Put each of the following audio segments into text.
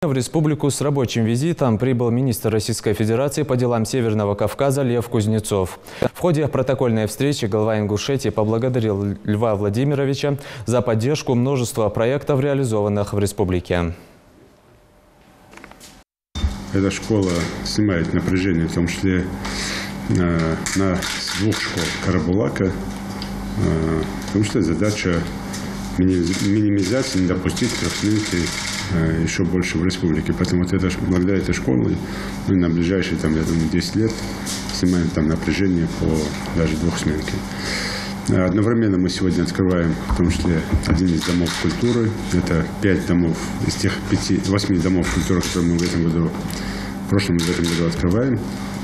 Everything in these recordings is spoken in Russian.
В республику с рабочим визитом прибыл министр Российской Федерации по делам Северного Кавказа Лев Кузнецов. В ходе протокольной встречи глава Ингушетии поблагодарил Льва Владимировича за поддержку множества проектов, реализованных в республике. Эта школа снимает напряжение, в том числе на двух школ Карабулака, в том числе задача минимизации, не допустить трехсменки еще больше в республике. Поэтому вот благодаря этой школе мы на ближайшие, я думаю, 10 лет снимаем там напряжение по даже двухсменке. Одновременно мы сегодня открываем, в том числе, один из домов культуры. Это 5 домов из тех 8 домов культуры, которые мы в прошлом и в этом году открываем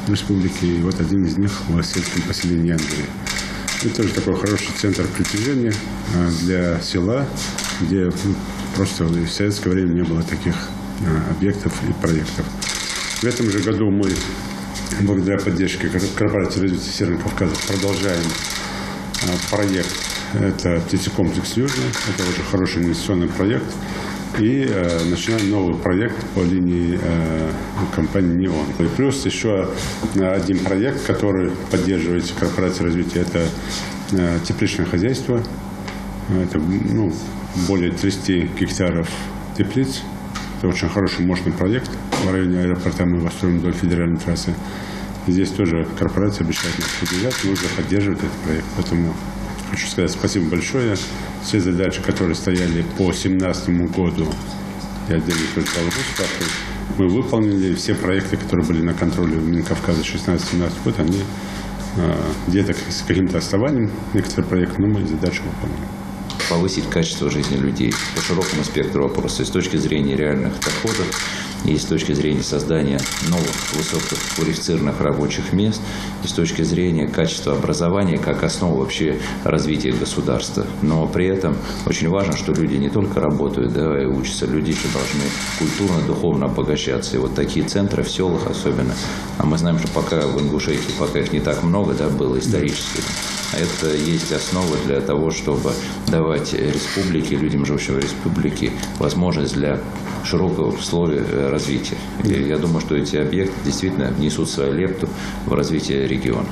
в республике. И вот один из них в сельском поселении Англии. Это тоже такой хороший центр притяжения для села, где просто в советское время не было таких объектов и проектов. В этом же году мы, благодаря поддержке корпорации развития Северного Кавказа, продолжаем проект. Это птицекомплекс Южный. Это очень хороший инвестиционный проект. И начинаем новый проект по линии компании «Неон». И плюс еще один проект, который поддерживает корпорация развития, это тепличное хозяйство. Это более 30 гектаров теплиц. Это очень хороший, мощный проект. В районе аэропорта мы его строим вдоль федеральной трассы. И здесь тоже корпорация обещает нас поддержать, нужно поддерживать этот проект. Поэтому хочу сказать спасибо большое. Все задачи, которые стояли по 2017 году, я отдельно только ставку, мы выполнили. Все проекты, которые были на контроле в Минкавказа 16-17 год, они где-то с каким-то отставанием, некоторые проекты, но мы задачу выполнили. Повысить качество жизни людей по широкому спектру вопросов, и с точки зрения реальных доходов, и с точки зрения создания новых высококвалифицированных рабочих мест, и с точки зрения качества образования как основы вообще развития государства. Но при этом очень важно, что люди не только работают, и учатся, люди еще должны культурно, духовно обогащаться. И вот такие центры в селах особенно. А мы знаем, что пока в Ингушетии, пока их не так много, было исторически. Это есть основа для того, чтобы давать республике, людям, живущим в республике, возможность для широкого условия развития. И я думаю, что эти объекты действительно внесут свою лепту в развитие региона.